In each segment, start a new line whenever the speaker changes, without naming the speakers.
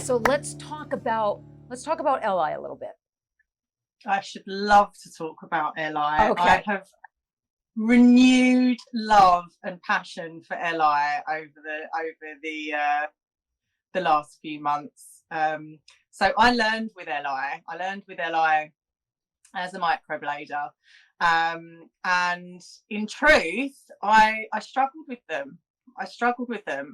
So let's talk about Li a little bit.
I should love to talk about Li.
Okay.
I have renewed love and passion for Li over the last few months. So I learned with Li as a microblader, and in truth, I struggled with them.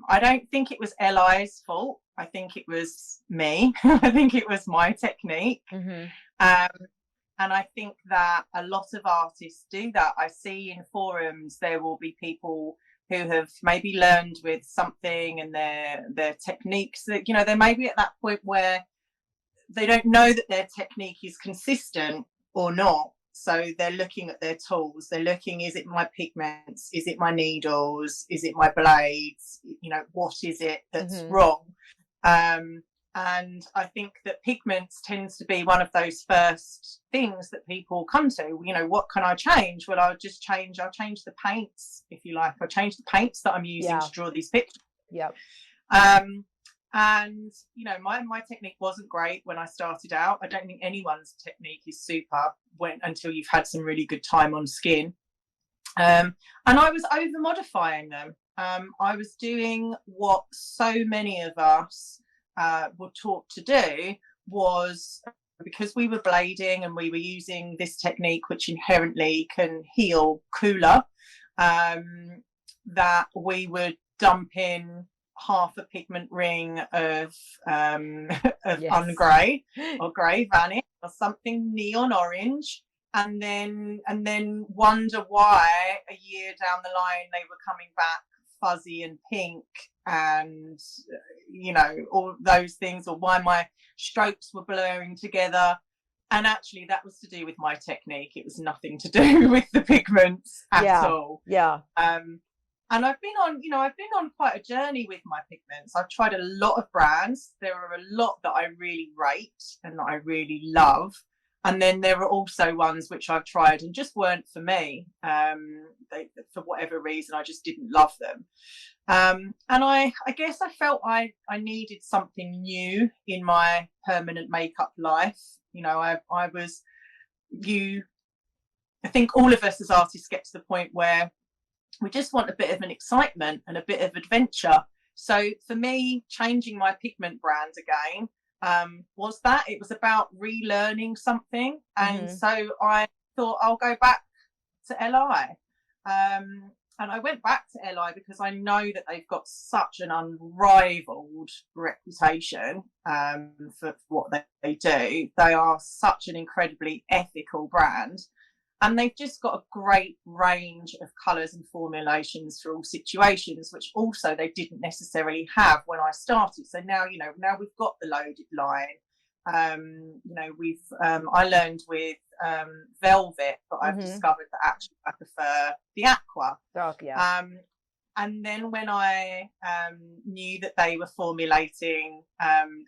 I don't think it was Li's fault. I think it was me. I think it was my technique.
Mm-hmm.
And I think that a lot of artists do that. I see in forums there will be people who have maybe learned with something and their techniques that, they may be at that point where they don't know that their technique is consistent or not. So they're looking at their tools. They're looking, is it my pigments? Is it my needles? Is it my blades? What is it that's wrong? And I think that pigments tends to be one of those first things that people come to. What can I change? Well, I'll change the paints, if you like. I'll change the paints that I'm using to draw these pictures.
Yep.
And my technique wasn't great when I started out. I don't think anyone's technique is super until you've had some really good time on skin. And I was over modifying them. I was doing what so many of us were taught to do, was because we were blading and we were using this technique which inherently can heal cooler, that we would dump in half a pigment ring of ungrey or grey vanish or something neon orange, and then wonder why a year down the line they were coming back fuzzy and pink and all those things, or why my strokes were blurring together. And actually that was to do with my technique. It was nothing to do with the pigments at all. And I've been on quite a journey with my pigments. I've tried a lot of brands. There are a lot that I really rate and that I really love. And then there are also ones which I've tried and just weren't for me. For whatever reason, I just didn't love them. And I guess I felt I needed something new in my permanent makeup life. I think all of us as artists get to the point where we just want a bit of an excitement and a bit of adventure. So for me, changing my pigment brand again, it was about relearning something. And so I thought I'll go back to Li. And I went back to Li because I know that they've got such an unrivaled reputation for what they do. They are such an incredibly ethical brand. And they've just got a great range of colours and formulations for all situations, which also they didn't necessarily have when I started. So now we've got the loaded line. I learned with velvet, but I've discovered that actually I prefer the aqua.
Oh, yeah.
And then when I knew that they were formulating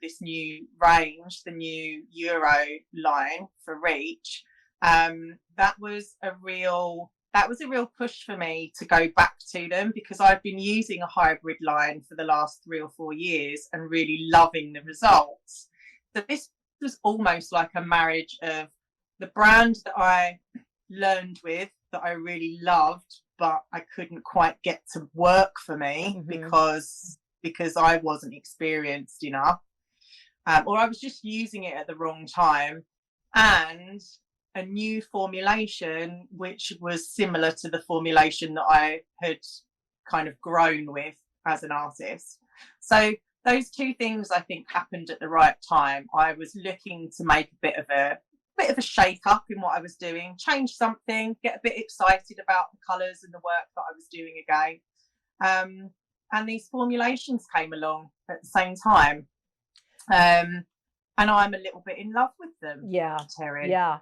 this new range, the new Euro line for Reach, that was a real push for me to go back to them, because I've been using a hybrid line for the last 3 or 4 years and really loving the results. So this was almost like a marriage of the brand that I learned with, that I really loved, but I couldn't quite get to work for me because I wasn't experienced enough, or I was just using it at the wrong time, and a new formulation which was similar to the formulation that I had kind of grown with as an artist. So those two things I think happened at the right time. I was looking to make a bit of a shake up in what I was doing, change something, get a bit excited about the colours and the work that I was doing again. And these formulations came along at the same time. And I'm a little bit in love with them.
Yeah.
Terry.
Yeah.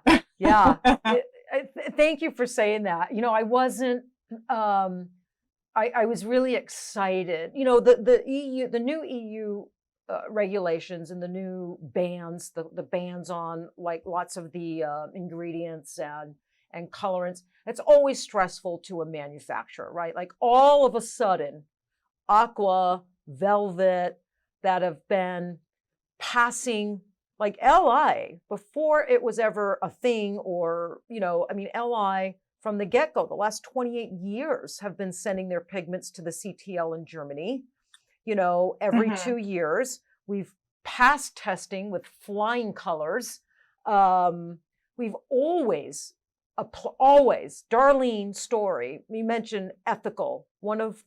Thank you for saying that. I wasn't, I was really excited. The new EU regulations and the new bans, the bans on like lots of the ingredients and colorants. It's always stressful to a manufacturer, right? Like all of a sudden, aqua, velvet, that have been passing, like LI, before it was ever a thing, or, I mean, LI from the get-go, the last 28 years have been sending their pigments to the CTL in Germany. Every 2 years, we've passed testing with flying colors. We've always, Darlene Story, we mentioned ethical, one of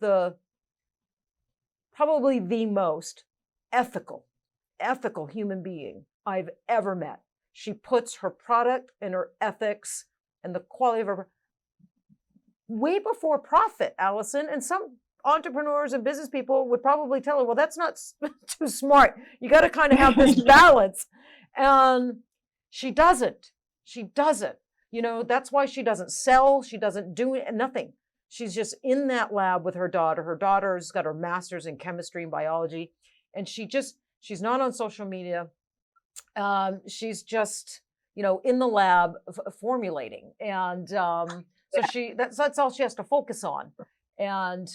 probably the most ethical human being I've ever met. She puts her product and her ethics and the quality of her way before profit, Allison. And some entrepreneurs and business people would probably tell her, well, that's not too smart. You got to kind of have this balance. And she doesn't. That's why she doesn't sell. She doesn't do nothing. She's just in that lab with her daughter. Her daughter's got her master's in chemistry and biology. And she's not on social media. She's just, in the lab formulating. And so that's all she has to focus on. And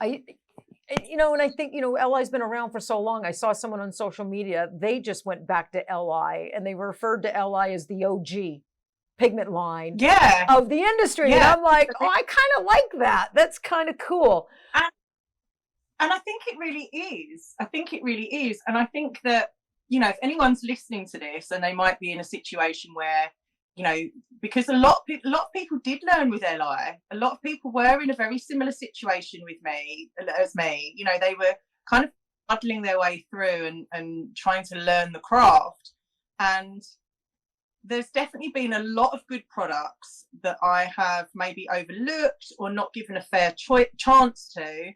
and I think, LI's been around for so long. I saw someone on social media, they just went back to LI and they referred to LI as the OG pigment line of the industry. Yeah. And I'm like, I kind of like that. That's kind of cool.
And I think it really is. And I think that, if anyone's listening to this and they might be in a situation where, because a lot of people did learn with LI. A lot of people were in a very similar situation as me. They were kind of muddling their way through and trying to learn the craft. And there's definitely been a lot of good products that I have maybe overlooked or not given a fair chance to.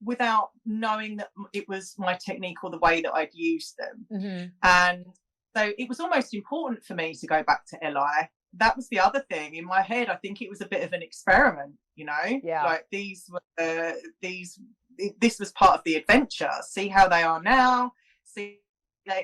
Without knowing that it was my technique or the way that I'd used them. Mm-hmm. And so it was almost important for me to go back to LI. That was the other thing in my head. I think it was a bit of an experiment,
Yeah.
Like this was part of the adventure. See how they are now. See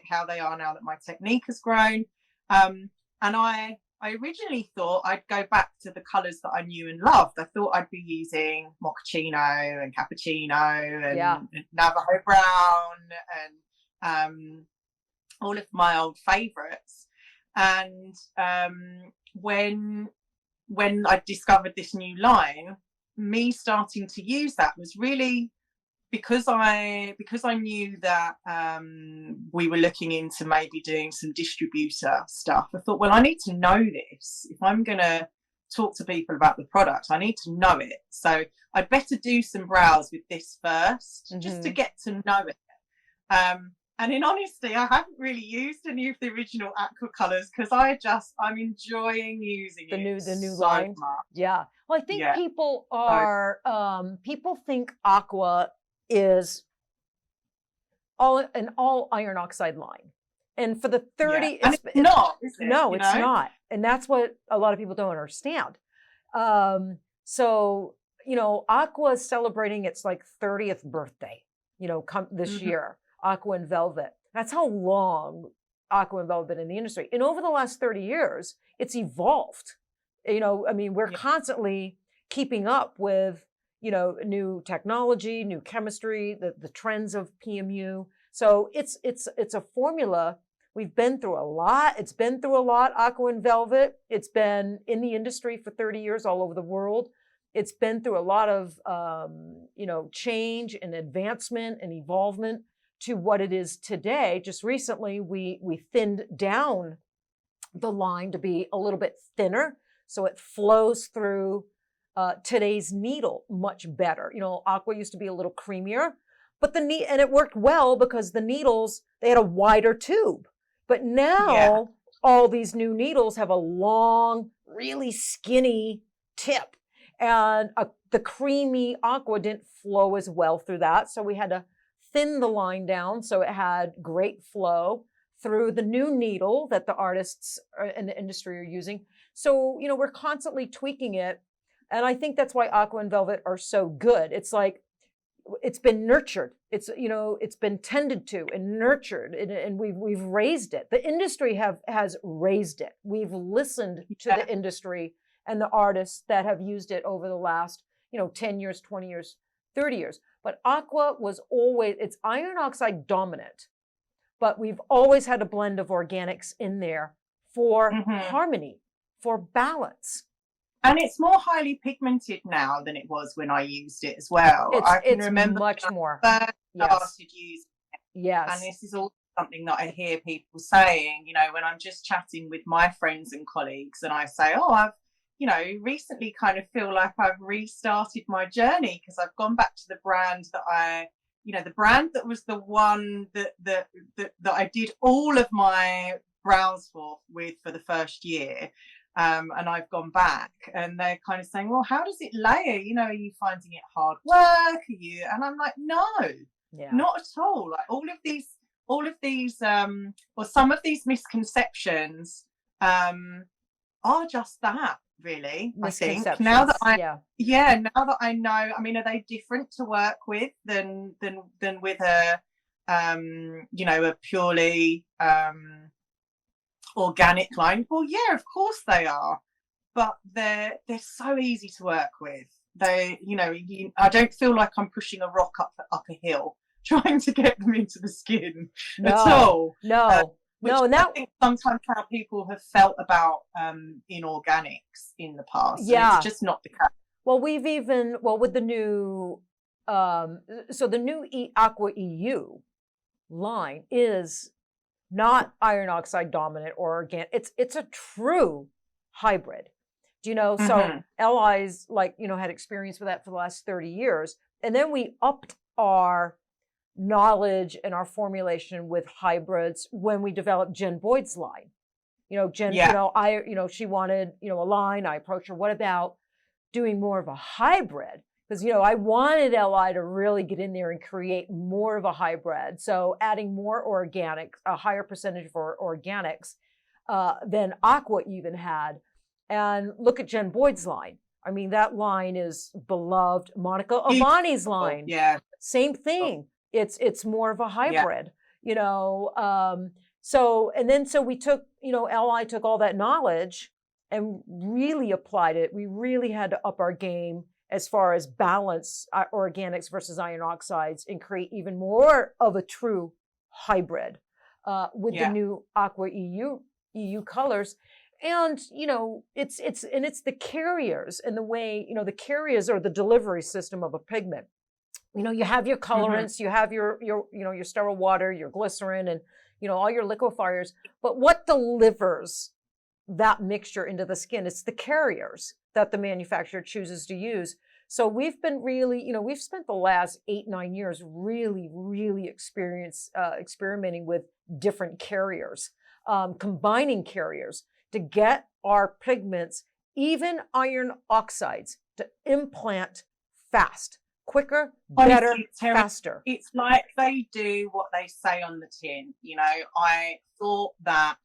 how they are now that my technique has grown. And I originally thought I'd go back to the colours that I knew and loved. I thought I'd be using mochaccino and cappuccino and Navajo brown and all of my old favourites. And when I discovered this new line, me starting to use that was really because I knew that we were looking into maybe doing some distributor stuff. I thought, well, I need to know this. If I'm going to talk to people about the product, I need to know it. So I'd better do some brows with this first, just to get to know it. And in honesty, I haven't really used any of the original aqua colours because I'm enjoying using
the new line.
Much.
Yeah. Well, I think people are people think aqua is an all iron oxide line. And for the 30,
it's not, is it?
No, it's not. And that's what a lot of people don't understand. So, Aqua is celebrating its 30th birthday, this year, Aqua and Velvet. That's how long Aqua and Velvet have been in the industry. And over the last 30 years, it's evolved. We're constantly keeping up with new technology, new chemistry, the trends of PMU. So it's a formula. We've been through a lot. It's been through a lot, Aqua and Velvet. It's been in the industry for 30 years all over the world. It's been through a lot of, change and advancement and evolvement to what it is today. Just recently, we thinned down the line to be a little bit thinner, so it flows through today's needle much better. Aqua used to be a little creamier, but and it worked well because the needles, they had a wider tube. But now all these new needles have a long, really skinny tip, and the creamy Aqua didn't flow as well through that. So we had to thin the line down so it had great flow through the new needle that the artists in the industry are using. So, we're constantly tweaking it. And I think that's why Aqua and Velvet are so good. It's it's been nurtured. It's been tended to and nurtured, and we've raised it. The industry has raised it. We've listened to the industry and the artists that have used it over the last, 10 years, 20 years, 30 years. But Aqua was always, it's iron oxide dominant, but we've always had a blend of organics in there for harmony, for balance.
And it's more highly pigmented now than it was when I used it as well. I can remember
much more.
First started using it.
Yes.
And this is also something that I hear people saying, you know, when I'm just chatting with my friends and colleagues and I say, oh, I've, you know, recently kind of feel like I've restarted my journey because I've gone back to the brand that the brand that was the one that I did all of my brows for the first year. And I've gone back and they're kind of saying, well, how does it layer? You know, are you finding it hard work? Are you? And I'm like, no, not at all. Like all of these, or some of these misconceptions are just that, really. I think now that now that I know, I mean, are they different to work with than with a a purely organic line? Well, yeah, of course they are, but they're so easy to work with. They, I don't feel like I'm pushing a rock up a hill trying to get them into the skin at all. And I think sometimes how people have felt about inorganics in the past. Yeah, it's just not the case.
Well, with the new the new Aqua EU line is not iron oxide dominant or organic. It's a true hybrid. Do you know? So LI's had experience with that for the last 30 years. And then we upped our knowledge and our formulation with hybrids when we developed Jen Boyd's line. She wanted, a line. I approached her, what about doing more of a hybrid? Because, I wanted LI to really get in there and create more of a hybrid. So adding more organics, a higher percentage for organics than Aqua even had. And look at Jen Boyd's line. I mean, that line is beloved. Monica Avani's line.
Yeah.
Same thing. It's more of a hybrid, So we took, LI took all that knowledge and really applied it. We really had to up our game as far as balance organics versus iron oxides and create even more of a true hybrid with the new Aqua EU colors. And, it's the carriers and the way, the carriers are the delivery system of a pigment. You have your colorants, you have your sterile water, your glycerin, and, all your liquefiers. But what delivers that mixture into the skin? It's the carriers that the manufacturer chooses to use. So we've been really, we've spent the last 8-9 years really, really experimenting with different carriers, combining carriers to get our pigments, even iron oxides, to implant fast. Quicker, better, faster.
It's like they do what they say on the tin. I thought that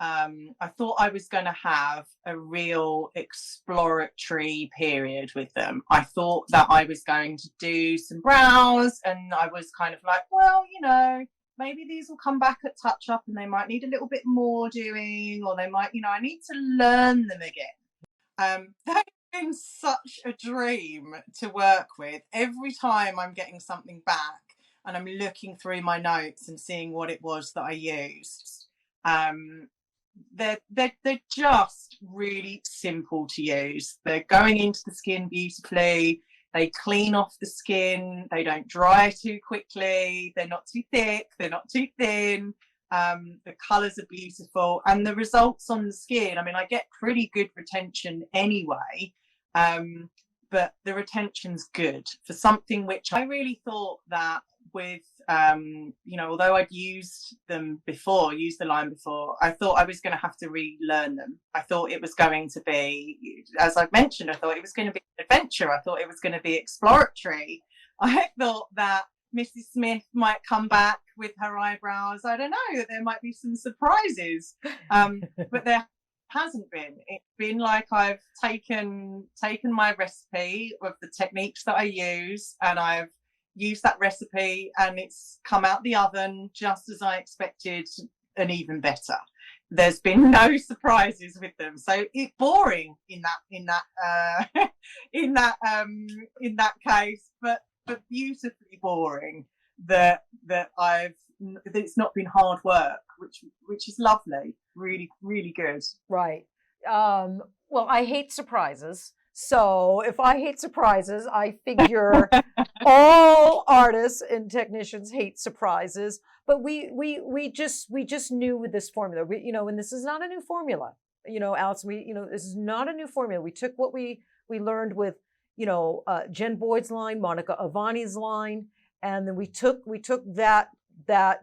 I was going to have a real exploratory period with them. I thought that I was going to do some brows and I was kind of like, well, maybe these will come back at touch up and they might need a little bit more doing, or they might, I need to learn them again. They've been such a dream to work with. Every time I'm getting something back and I'm looking through my notes and seeing what it was that I used, they're just really simple to use. They're going into the skin beautifully. They clean off the skin. They don't dry too quickly. They're not too thick. They're not too thin. The colours are beautiful, and the results on the skin, I mean, I get pretty good retention anyway, but the retention's good for something which I really thought that with, although I'd used the line before, I thought I was going to have to relearn them. I thought it was going to be, as I've mentioned, I thought it was going to be an adventure. I thought it was going to be exploratory. I thought that Mrs. Smith might come back with her eyebrows. I don't know, that there might be some surprises, but there hasn't been. It's been like I've taken my recipe of the techniques that I use, and I've used that recipe, and it's come out the oven just as I expected, and even better. There's been no surprises with them, so it's boring in that case. But but beautifully boring that it's not been hard work, which is lovely, really, really good.
Right. Well, I hate surprises. So if I hate surprises, I figure all artists and technicians hate surprises. But we just knew with this formula, and this is not a new formula. Alice, this is not a new formula. We took what we learned with, Jen Boyd's line, Monica Avani's line, and then we took that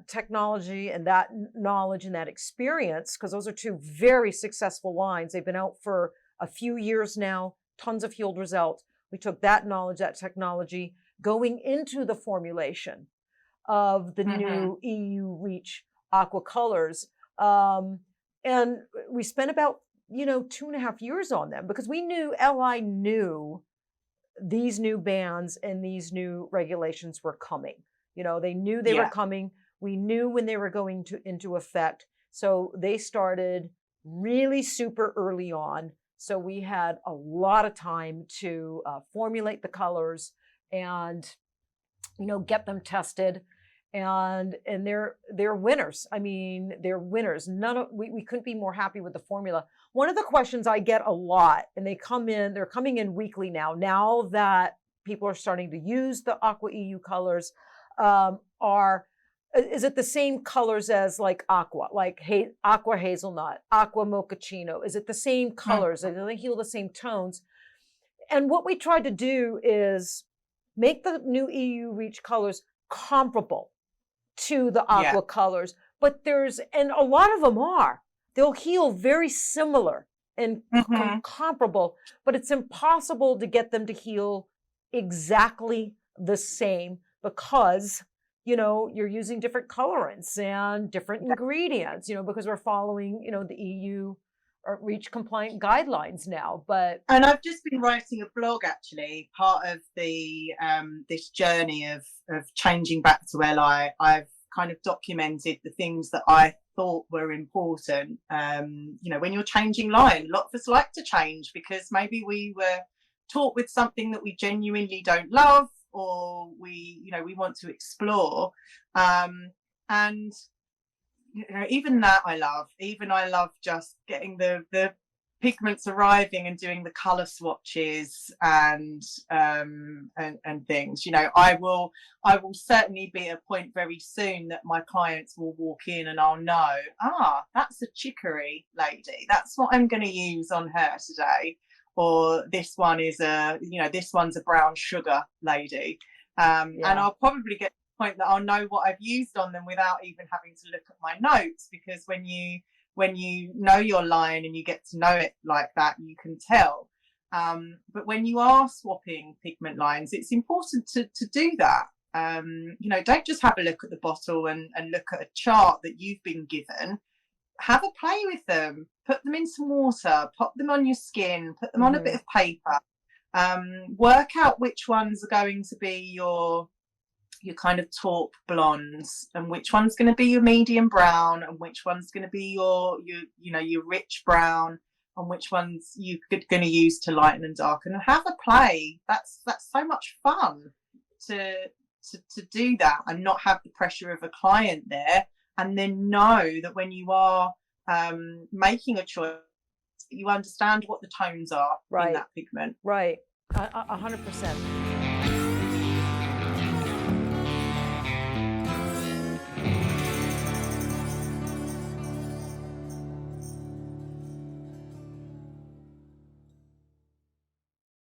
technology and that knowledge and that experience, because those are two very successful lines. They've been out for a few years now, tons of yield results. We took that knowledge, that technology, going into the formulation of the new EU Reach Aqua colors. And we spent about, 2.5 years on them, because we knew, LI knew these new bans and these new regulations were coming. They knew they were coming. We knew when they were going into effect. So they started really super early on. So we had a lot of time to formulate the colors and, get them tested. And they're winners. I mean, they're winners. We couldn't be more happy with the formula. One of the questions I get a lot, and they're coming in weekly now that people are starting to use the Aqua EU colors, is it the same colors as like Aqua, like Aqua Hazelnut, Aqua Mochaccino? Is it the same colors? Do they heal the same tones? And what we tried to do is make the new EU Reach colors comparable to the Aqua colors, but and a lot of them they'll heal very similar and comparable, but it's impossible to get them to heal exactly the same, because you're using different colorants and different ingredients, because we're following, the EU Reach compliant guidelines now.
And I've just been writing a blog, actually, part of the this journey of changing back to LI. I've kind of documented the things that I thought were important. When you're changing line, a lot of us like to change because maybe we were taught with something that we genuinely don't love, or we want to explore, and even that I love. I love just getting the pigments arriving and doing the color swatches and things. I will certainly be at a point very soon that my clients will walk in and I'll know, that's a chicory lady, that's what I'm going to use on her today. Or this one is this one's a brown sugar lady. And I'll probably get to the point that I'll know what I've used on them without even having to look at my notes, because when you know your line and you get to know it like that, you can tell. But when you are swapping pigment lines, it's important to do that. Don't just have a look at the bottle and look at a chart that you've been given. Have a play with them, put them in some water, pop them on your skin, put them on a bit of paper, work out which ones are going to be your kind of taupe blondes, and which one's going to be your medium brown, and which one's going to be your rich brown, and which ones you're going to use to lighten and darken. And have a play. That's so much fun to do that and not have the pressure of a client there. And then know that when you are making a choice, you understand what the tones are in that pigment.
Right, 100%.